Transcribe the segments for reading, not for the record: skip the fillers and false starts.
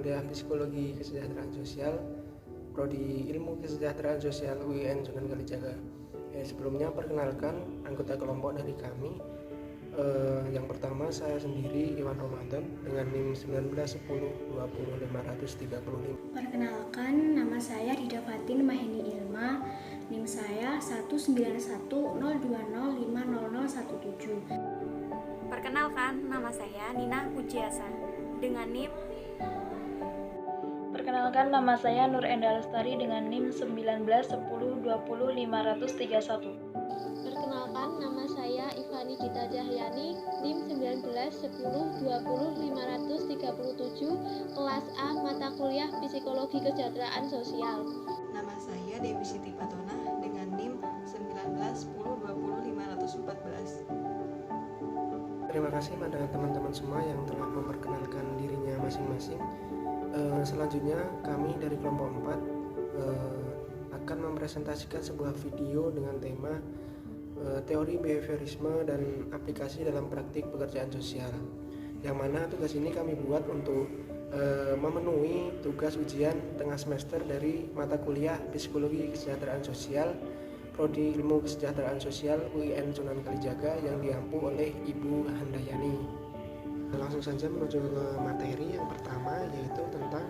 kuliah Psikologi Kesejahteraan Sosial, Prodi Ilmu Kesejahteraan Sosial UIN Sunan Kalijaga. Sebelumnya perkenalkan anggota kelompok dari kami. Yang pertama saya sendiri Iwan Ramadan dengan NIM 1910200535. Perkenalkan, nama saya Rida Fatin Maheni Ilma, NIM saya 191020500017. Perkenalkan, nama saya Nina Pujiasa dengan NIM. Perkenalkan, nama saya Nur Enda Lestari dengan NIM 1910200531. Perkenalkan, nama saya Ivani Gita Cahyani, NIM 1910200537, kelas A, mata kuliah Psikologi Kesejahteraan Sosial. Nama saya Dewi Siti Patona dengan NIM 1910200514. Terima kasih pada teman-teman semua yang telah memperkenalkan dirinya masing-masing. Selanjutnya kami dari kelompok 4 akan mempresentasikan sebuah video dengan tema teori behaviorisme dan aplikasi dalam praktik pekerjaan sosial, yang mana tugas ini kami buat untuk memenuhi tugas ujian tengah semester dari mata kuliah Psikologi Kesejahteraan Sosial, Prodi Ilmu Kesejahteraan Sosial UIN Sunan Kalijaga yang diampu oleh Ibu Handayani. Langsung saja menuju ke materi yang pertama, yaitu tentang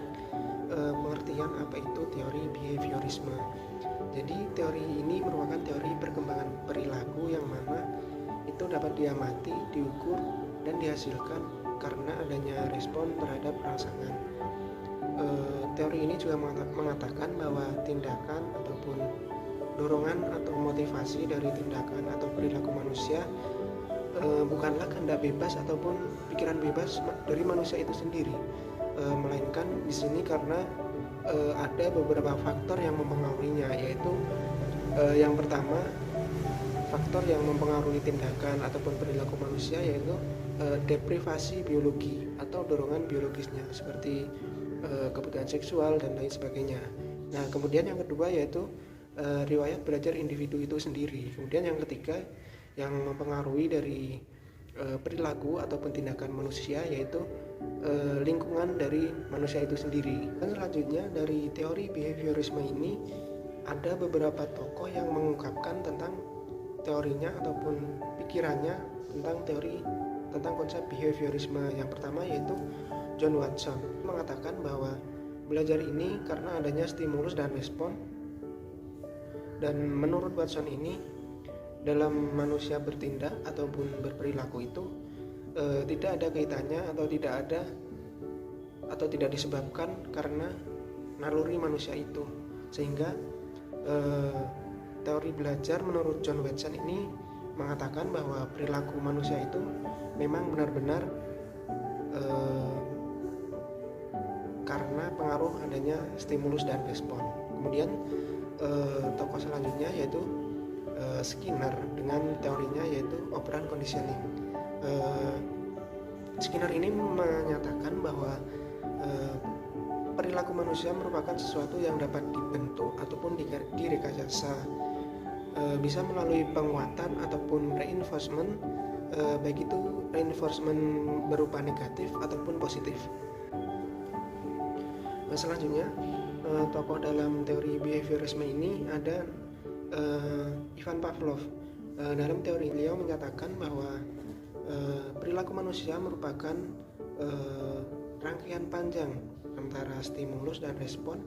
pengertian apa itu teori behaviorisme. Jadi teori ini merupakan teori perkembangan perilaku yang mana itu dapat diamati, diukur, dan dihasilkan karena adanya respon terhadap rangsangan. Teori ini juga mengatakan bahwa tindakan ataupun dorongan atau motivasi dari tindakan atau perilaku manusia bukanlah kehendak bebas ataupun pikiran bebas dari manusia itu sendiri, melainkan di sini karena ada beberapa faktor yang mempengaruhinya, yaitu yang pertama, faktor yang mempengaruhi tindakan ataupun perilaku manusia yaitu deprivasi biologi atau dorongan biologisnya seperti kebutuhan seksual dan lain sebagainya. Nah, kemudian yang kedua yaitu riwayat belajar individu itu sendiri. Kemudian yang ketiga yang mempengaruhi dari perilaku ataupun tindakan manusia yaitu lingkungan dari manusia itu sendiri. Dan selanjutnya dari teori behaviorisme ini ada beberapa tokoh yang mengungkapkan tentang teorinya ataupun pikirannya tentang konsep behaviorisme. Yang pertama yaitu John Watson mengatakan bahwa belajar ini karena adanya stimulus dan respon. Dan menurut Watson ini, dalam manusia bertindak ataupun berperilaku itu tidak ada kaitannya atau tidak disebabkan karena naluri manusia itu, sehingga teori belajar menurut John Watson ini mengatakan bahwa perilaku manusia itu memang benar-benar karena pengaruh adanya stimulus dan respon. Kemudian tokoh selanjutnya yaitu Skinner dengan teorinya yaitu operant conditioning. Skinner ini menyatakan bahwa perilaku manusia merupakan sesuatu yang dapat dibentuk ataupun direkayasa, bisa melalui penguatan ataupun reinforcement, baik itu reinforcement berupa negatif ataupun positif. Selanjutnya tokoh dalam teori behaviorisme ini ada Ivan Pavlov. Dalam teori beliau menyatakan bahwa perilaku manusia merupakan rangkaian panjang antara stimulus dan respon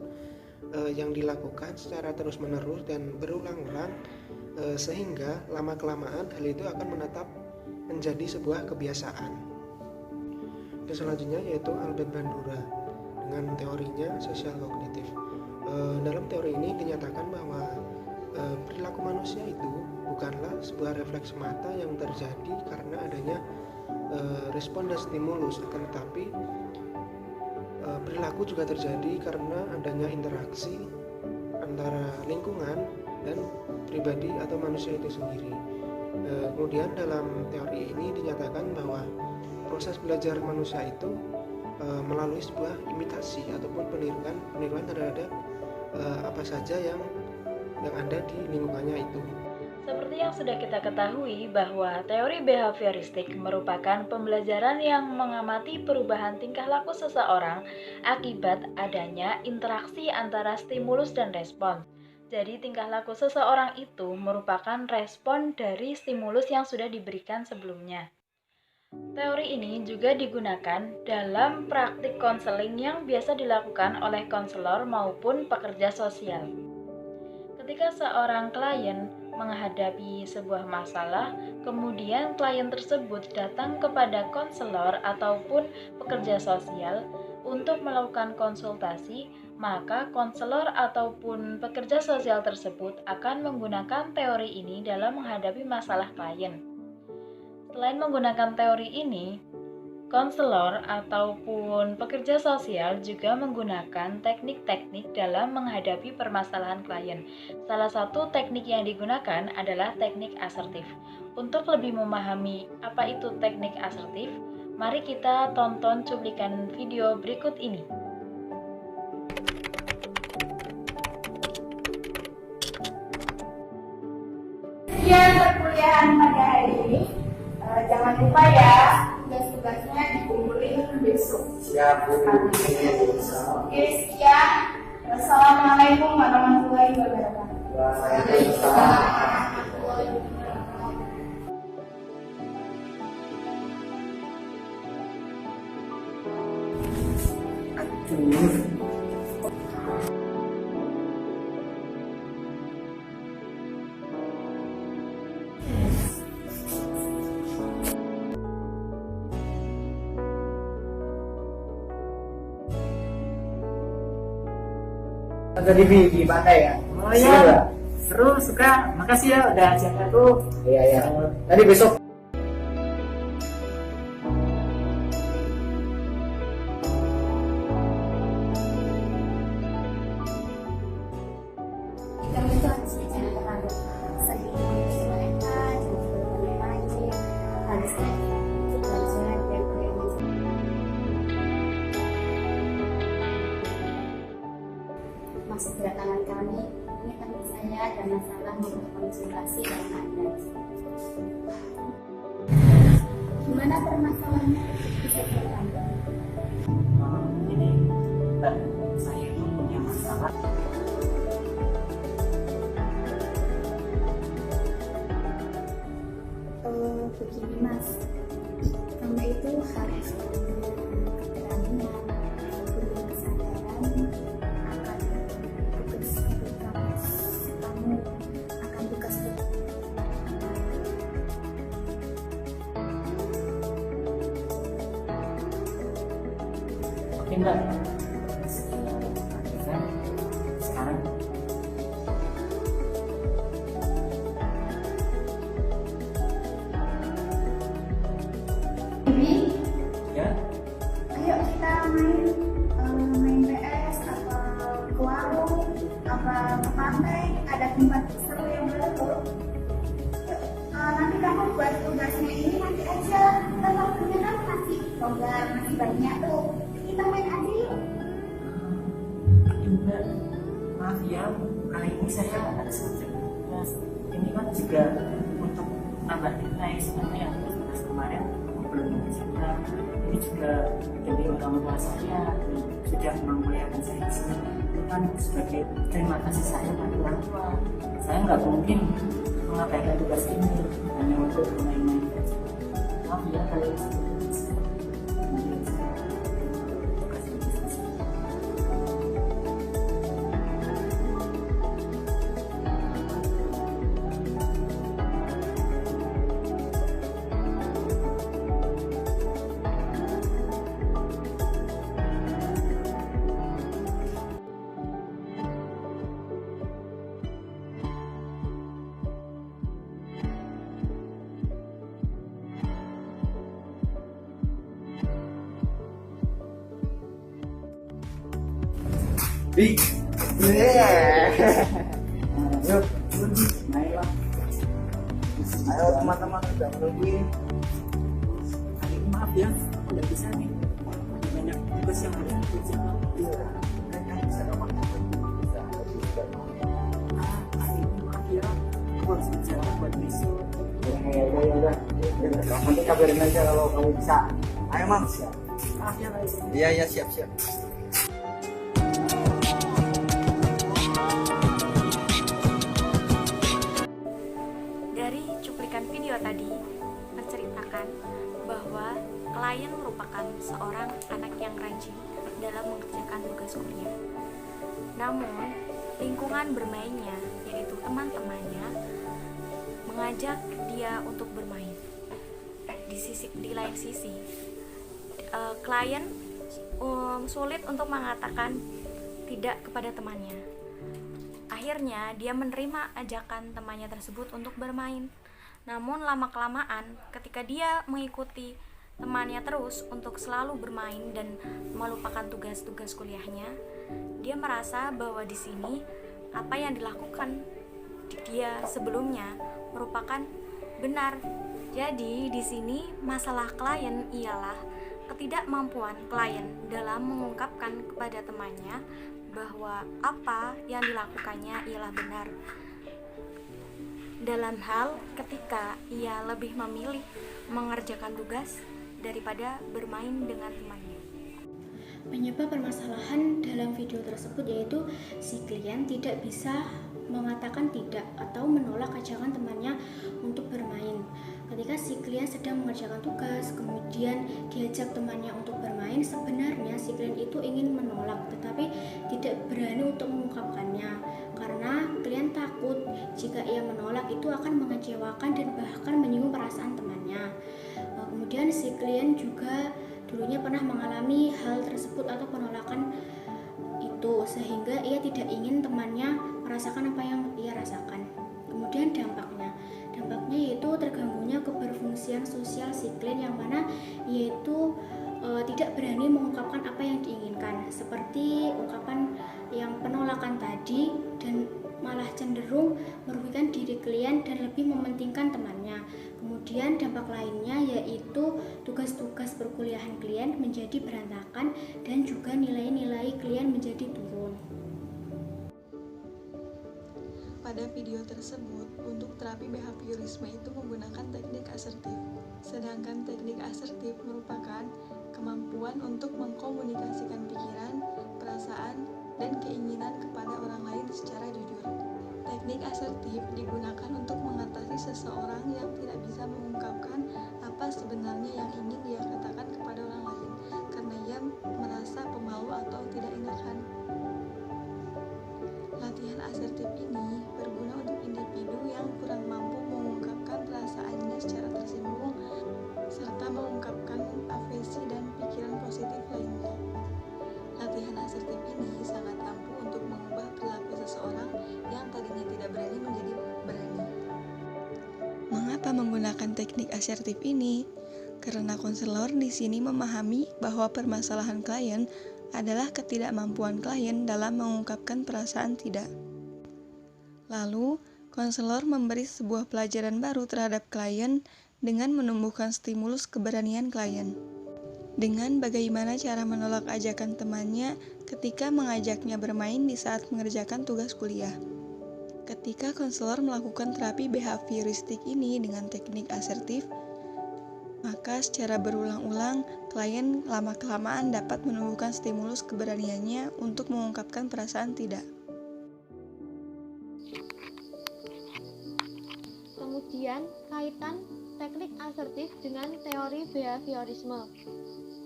yang dilakukan secara terus-menerus dan berulang-ulang, sehingga lama-kelamaan hal itu akan menetap menjadi sebuah kebiasaan. Dan selanjutnya yaitu Albert Bandura dengan teorinya sosial kognitif. Dalam teori ini dinyatakan bahwa perilaku manusia itu bukanlah sebuah refleks mata yang terjadi karena adanya respon dan stimulus, akan tetapi perilaku juga terjadi karena adanya interaksi antara lingkungan dan pribadi atau manusia itu sendiri. Kemudian dalam teori ini dinyatakan bahwa proses belajar manusia itu melalui sebuah imitasi ataupun peniruan terhadap apa saja yang ada di lingkungannya itu. Seperti Seperti yang sudah kita ketahui bahwa teori behavioristik merupakan pembelajaran yang mengamati perubahan tingkah laku seseorang akibat adanya interaksi antara stimulus dan respon. Jadi tingkah laku seseorang itu merupakan respon dari stimulus yang sudah diberikan sebelumnya. Teori ini juga digunakan dalam praktik konseling yang biasa dilakukan oleh konselor maupun pekerja sosial. Ketika seorang klien menghadapi sebuah masalah, kemudian klien tersebut datang kepada konselor ataupun pekerja sosial untuk melakukan konsultasi, maka konselor ataupun pekerja sosial tersebut akan menggunakan teori ini dalam menghadapi masalah klien. Selain menggunakan teori ini, konselor ataupun pekerja sosial juga menggunakan teknik-teknik dalam menghadapi permasalahan klien. Salah satu teknik yang digunakan adalah teknik asertif. Untuk lebih memahami apa itu teknik asertif, mari kita tonton cuplikan video berikut ini. Sekian perkuliahan pada hari ini. Jangan lupa ya, tugas-tugasnya dikumpulin besok. Siap, Bu. Oke, sekian. Wassalamualaikum warahmatullahi wabarakatuh. Tadi di pantai ya? Oh iya, seru, suka. Makasih ya udah ajak aku. Iya. Tadi besok. Kamu itu harus jangan terlalu sering mereka, jangan terlalu rajin, harus belajar dan belajar. Masuk kedatangan kami, ini teman saya ada masalah untuk konsultasi dengan Anda. Gimana permasalahannya? Bisa ceritakan? Ini saya itu punya masalah. Begini Mas, kamu itu harus punya keberanian, punya kesadaran akan tugas kamu akan tugas Oke Mbak, sekarang ini. ya. Ayo kita main PS apa ke warung apa ke pantai, ada tempat seru yang baru. Nanti kamu buat tugasnya ini nanti aja, kan waktunya kan masih longgar, masih banyak tuh. Kita main aja yuk. Mbak, maaf ya, kali ini saya ada sedikit tugas. Ini kan juga untuk nambah nilai sebenarnya yang tugas kemarin belum bisa. Ini juga dari orang tua saya sudah menguliakan saya di sini. Itu kan sebagai terima kasih saya pada orang tua. Saya nggak mungkin mengabaikan tugas ini hanya untuk main-main saja. Maaf ya kali ini. Ayo teman-teman udah menungguin. Kali ini maaf ya, aku nggak bisa nih. Banyak tugas yang harus aku kerjakan. Bisa gampang bisa Kali ini maaf ya, harus berjalan buat besok. Ya udah. Nanti kabarin aja kalau kamu bisa. Ayo Mams ya. Maaf ya guys. Iya siap. Dari cuplikan video tadi menceritakan bahwa klien merupakan seorang anak yang rajin dalam mengerjakan tugas kuliah. Namun, lingkungan bermainnya, yaitu teman-temannya, mengajak dia untuk bermain. Di lain sisi, klien sulit untuk mengatakan tidak kepada temannya. Akhirnya dia menerima ajakan temannya tersebut untuk bermain. Namun lama-kelamaan ketika dia mengikuti temannya terus untuk selalu bermain dan melupakan tugas-tugas kuliahnya, dia merasa bahwa di sini apa yang dilakukan dia sebelumnya merupakan benar. Jadi di sini masalah klien ialah ketidakmampuan klien dalam mengungkapkan kepada temannya bahwa apa yang dilakukannya ialah benar. Dalam hal ketika ia lebih memilih mengerjakan tugas daripada bermain dengan temannya. Penyebab permasalahan dalam video tersebut yaitu si klien tidak bisa mengatakan tidak atau menolak ajakan temannya untuk bermain. Ketika si klien sedang mengerjakan tugas, kemudian diajak temannya untuk bermain, sebenarnya si klien itu ingin menolak, tetapi tidak berani untuk mengungkapkannya. Karena klien takut jika ia menolak itu akan mengecewakan dan bahkan menyinggung perasaan temannya. Kemudian si klien juga dulunya pernah mengalami hal tersebut atau penolakan itu, sehingga ia tidak ingin temannya merasakan apa yang ia rasakan. Kemudian dampaknya yaitu terganggunya keberfungsian sosial si klien, yang mana yaitu tidak berani mengungkapkan apa yang diinginkan, seperti ungkapan yang penolakan tadi, dan malah cenderung merugikan diri klien dan lebih mementingkan temannya. Kemudian dampak lainnya yaitu tugas-tugas perkuliahan klien menjadi berantakan dan juga nilai-nilai klien menjadi turun. Pada video tersebut, untuk terapi behaviorisme itu menggunakan teknik asertif. Sedangkan teknik asertif merupakan kemampuan untuk mengkomunikasikan pikiran, perasaan, dan keinginan kepada orang lain secara jujur. Teknik asertif digunakan untuk mengatasi seseorang yang tidak bisa mengungkapkan apa sebenarnya yang ingin dia katakan kepada orang lain karena ia merasa pemalu atau tidak enakan. Latihan asertif ini berguna untuk individu yang kurang mampu mengungkapkan perasaannya secara tersinggung serta mengungkapkan afesi dan pikiran positif lainnya. Latihan asertif ini sangat ampuh untuk mengubah perilaku seseorang yang tadinya tidak berani menjadi berani. Mengapa menggunakan teknik asertif ini? Karena konselor di sini memahami bahwa permasalahan klien adalah ketidakmampuan klien dalam mengungkapkan perasaan tidak. Lalu, konselor memberi sebuah pelajaran baru terhadap klien dengan menumbuhkan stimulus keberanian klien. Dengan bagaimana cara menolak ajakan temannya ketika mengajaknya bermain di saat mengerjakan tugas kuliah. Ketika konselor melakukan terapi behavioristik ini dengan teknik asertif, maka secara berulang-ulang, klien lama-kelamaan dapat menumbuhkan stimulus keberaniannya untuk mengungkapkan perasaan tidak. Kemudian, kaitan teknik asertif dengan teori behaviorisme.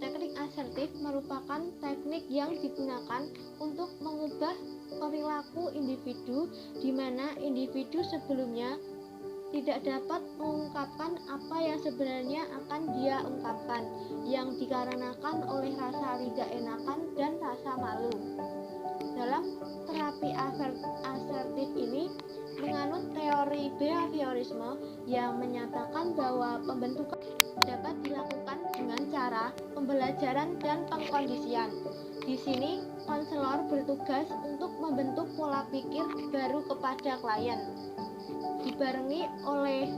Teknik asertif merupakan teknik yang digunakan untuk mengubah perilaku individu, di mana individu sebelumnya tidak dapat mengungkapkan apa yang sebenarnya akan dia ungkapkan, yang dikarenakan oleh rasa tidak enakan dan rasa malu. Dalam terapi asertif ini menganut teori behaviorisme yang menyatakan bahwa pembentukan dapat dilakukan dengan cara pembelajaran dan pengkondisian. Di sini, konselor bertugas untuk membentuk pola pikir baru kepada klien, dibarengi oleh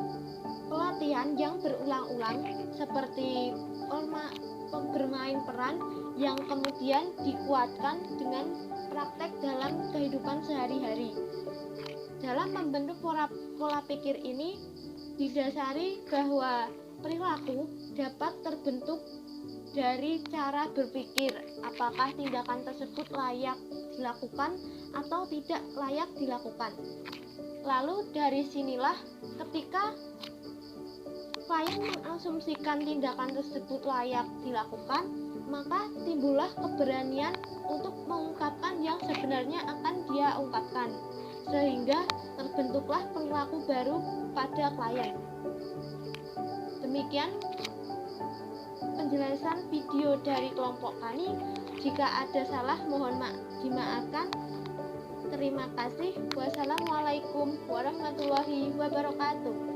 pelatihan yang berulang-ulang seperti bermain peran yang kemudian dikuatkan dengan praktek dalam kehidupan sehari-hari. Dalam membentuk pola pikir ini didasari bahwa perilaku dapat terbentuk dari cara berpikir, apakah tindakan tersebut layak dilakukan atau tidak layak dilakukan. Lalu dari sinilah ketika klien mengasumsikan tindakan tersebut layak dilakukan, maka timbullah keberanian untuk mengungkapkan yang sebenarnya akan dia ungkapkan, sehingga terbentuklah perilaku baru pada klien. Demikian penjelasan video dari kelompok kami. Jika ada salah mohon dimaafkan. Terima kasih. Wassalamualaikum warahmatullahi wabarakatuh.